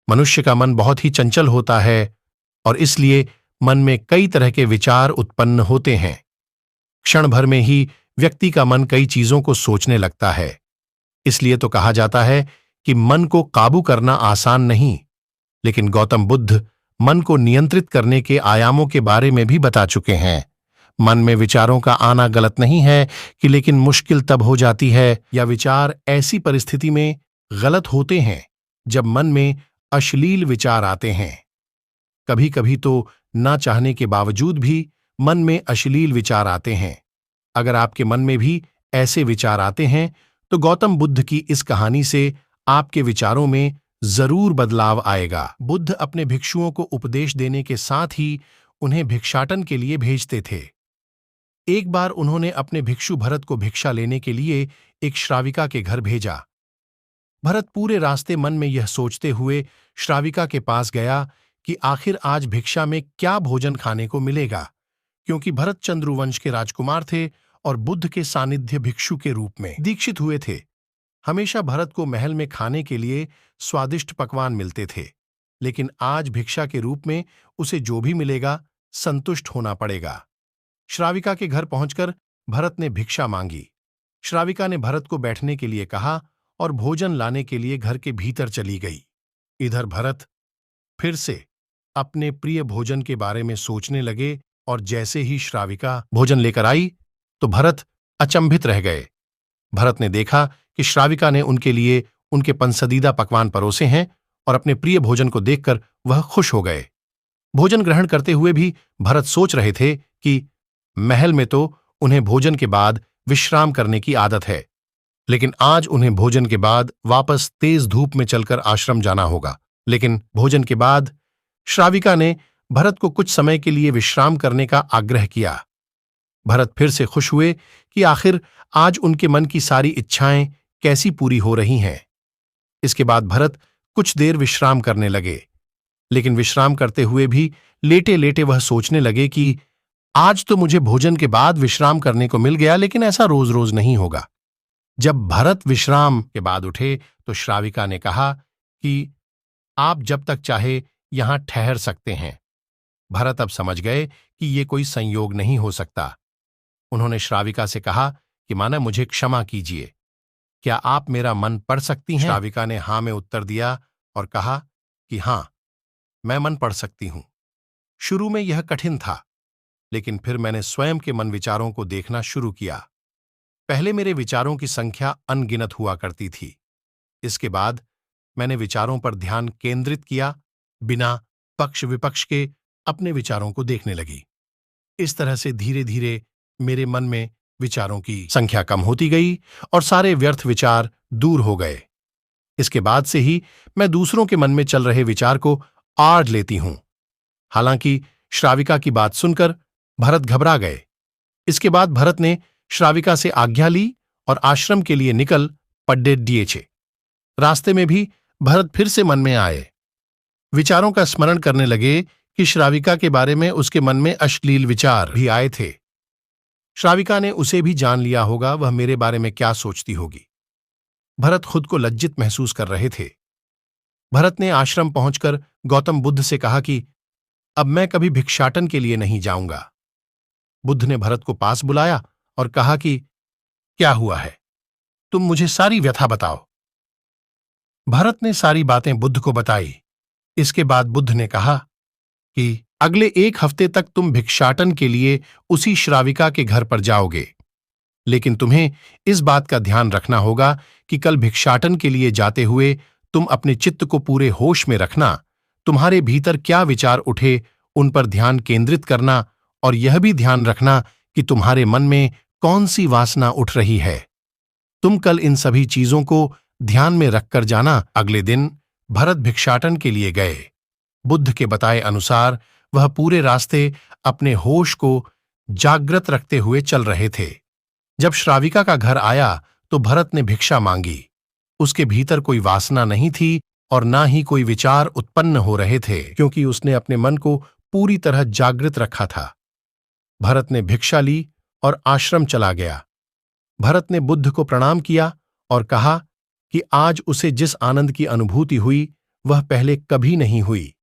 मनुष्य का मन बहुत ही चंचल होता है और इसलिए मन में कई तरह के विचार उत्पन्न होते हैं। क्षण भर में ही व्यक्ति का मन कई चीजों को सोचने लगता है। इसलिए तो कहा जाता है कि मन को काबू करना आसान नहीं, लेकिन गौतम बुद्ध मन को नियंत्रित करने के आयामों के बारे में भी बता चुके हैं। मन में विचारों का आना गलत नहीं है कि लेकिन मुश्किल तब हो जाती है या विचार ऐसी परिस्थिति में गलत होते हैं जब मन में अश्लील विचार आते हैं। कभी कभी तो ना चाहने के बावजूद भी मन में अश्लील विचार आते हैं। अगर आपके मन में भी ऐसे विचार आते हैं तो गौतम बुद्ध की इस कहानी से आपके विचारों में जरूर बदलाव आएगा। बुद्ध अपने भिक्षुओं को उपदेश देने के साथ ही उन्हें भिक्षाटन के लिए भेजते थे। एक बार उन्होंने अपने भिक्षु भरत को भिक्षा लेने के लिए एक श्राविका के घर भेजा। भरत पूरे रास्ते मन में यह सोचते हुए श्राविका के पास गया कि आखिर आज भिक्षा में क्या भोजन खाने को मिलेगा, क्योंकि भरत चंद्रुवंश के राजकुमार थे और बुद्ध के सानिध्य भिक्षु के रूप में दीक्षित हुए थे। हमेशा भरत को महल में खाने के लिए स्वादिष्ट पकवान मिलते थे, लेकिन आज भिक्षा के रूप में उसे जो भी मिलेगा संतुष्ट होना पड़ेगा। श्राविका के घर पहुंचकर भरत ने भिक्षा मांगी। श्राविका ने भरत को बैठने के लिए कहा और भोजन लाने के लिए घर के भीतर चली गई। इधर भरत फिर से अपने प्रिय भोजन के बारे में सोचने लगे और जैसे ही श्राविका भोजन लेकर आई तो भरत अचंभित रह गए। भरत ने देखा कि श्राविका ने उनके लिए उनके पसंदीदा पकवान परोसे हैं और अपने प्रिय भोजन को देखकर वह खुश हो गए। भोजन ग्रहण करते हुए भी भरत सोच रहे थे कि महल में तो उन्हें भोजन के बाद विश्राम करने की आदत है, लेकिन आज उन्हें भोजन के बाद वापस तेज धूप में चलकर आश्रम जाना होगा। लेकिन भोजन के बाद श्राविका ने भरत को कुछ समय के लिए विश्राम करने का आग्रह किया। भरत फिर से खुश हुए कि आखिर आज उनके मन की सारी इच्छाएं कैसी पूरी हो रही हैं। इसके बाद भरत कुछ देर विश्राम करने लगे, लेकिन विश्राम करते हुए भी लेटे लेटे वह सोचने लगे कि आज तो मुझे भोजन के बाद विश्राम करने को मिल गया, लेकिन ऐसा रोज रोज नहीं होगा। जब भरत विश्राम के बाद उठे तो श्राविका ने कहा कि आप जब तक चाहे यहां ठहर सकते हैं। भरत अब समझ गए कि ये कोई संयोग नहीं हो सकता। उन्होंने श्राविका से कहा कि माना मुझे क्षमा कीजिए, क्या आप मेरा मन पढ़ सकती हैं? श्राविका ने हां में उत्तर दिया और कहा कि हां, मैं मन पढ़ सकती हूं। शुरू में यह कठिन था, लेकिन फिर मैंने स्वयं के मन विचारों को देखना शुरू किया। पहले मेरे विचारों की संख्या अनगिनत हुआ करती थी। इसके बाद मैंने विचारों पर ध्यान केंद्रित किया, बिना पक्ष विपक्ष के अपने विचारों को देखने लगी। इस तरह से धीरे धीरे मेरे मन में विचारों की संख्या कम होती गई और सारे व्यर्थ विचार दूर हो गए। इसके बाद से ही मैं दूसरों के मन में चल रहे विचार को आड़ लेती हूं। हालांकि श्राविका की बात सुनकर भरत घबरा गए। इसके बाद भरत ने श्राविका से आज्ञा ली और आश्रम के लिए निकल पड्डे दिए। रास्ते में भी भरत फिर से मन में आए। विचारों का स्मरण करने लगे कि श्राविका के बारे में उसके मन में अश्लील विचार भी आए थे। श्राविका ने उसे भी जान लिया होगा, वह मेरे बारे में क्या सोचती होगी। भरत खुद को लज्जित महसूस कर रहे थे। भरत ने आश्रम पहुंचकर गौतम बुद्ध से कहा कि अब मैं कभी भिक्षाटन के लिए नहीं जाऊंगा। बुद्ध ने भरत को पास बुलाया और कहा कि क्या हुआ है, तुम मुझे सारी व्यथा बताओ। भरत ने सारी बातें बुद्ध को बताई। इसके बाद बुद्ध ने कहा कि अगले 1 हफ्ते तक तुम भिक्षाटन के लिए उसी श्राविका के घर पर जाओगे, लेकिन तुम्हें इस बात का ध्यान रखना होगा कि कल भिक्षाटन के लिए जाते हुए तुम अपने चित्त को पूरे होश में रखना। तुम्हारे भीतर क्या विचार उठे उन पर ध्यान केंद्रित करना और यह भी ध्यान रखना कि तुम्हारे मन में कौन सी वासना उठ रही है। तुम कल इन सभी चीजों को ध्यान में रखकर जाना। अगले दिन भरत भिक्षाटन के लिए गए। बुद्ध के बताए अनुसार वह पूरे रास्ते अपने होश को जागृत रखते हुए चल रहे थे। जब श्राविका का घर आया तो भरत ने भिक्षा मांगी। उसके भीतर कोई वासना नहीं थी और ना ही कोई विचार उत्पन्न हो रहे थे, क्योंकि उसने अपने मन को पूरी तरह जागृत रखा था। भरत ने भिक्षा ली और आश्रम चला गया। भरत ने बुद्ध को प्रणाम किया और कहा कि आज उसे जिस आनंद की अनुभूति हुई वह पहले कभी नहीं हुई।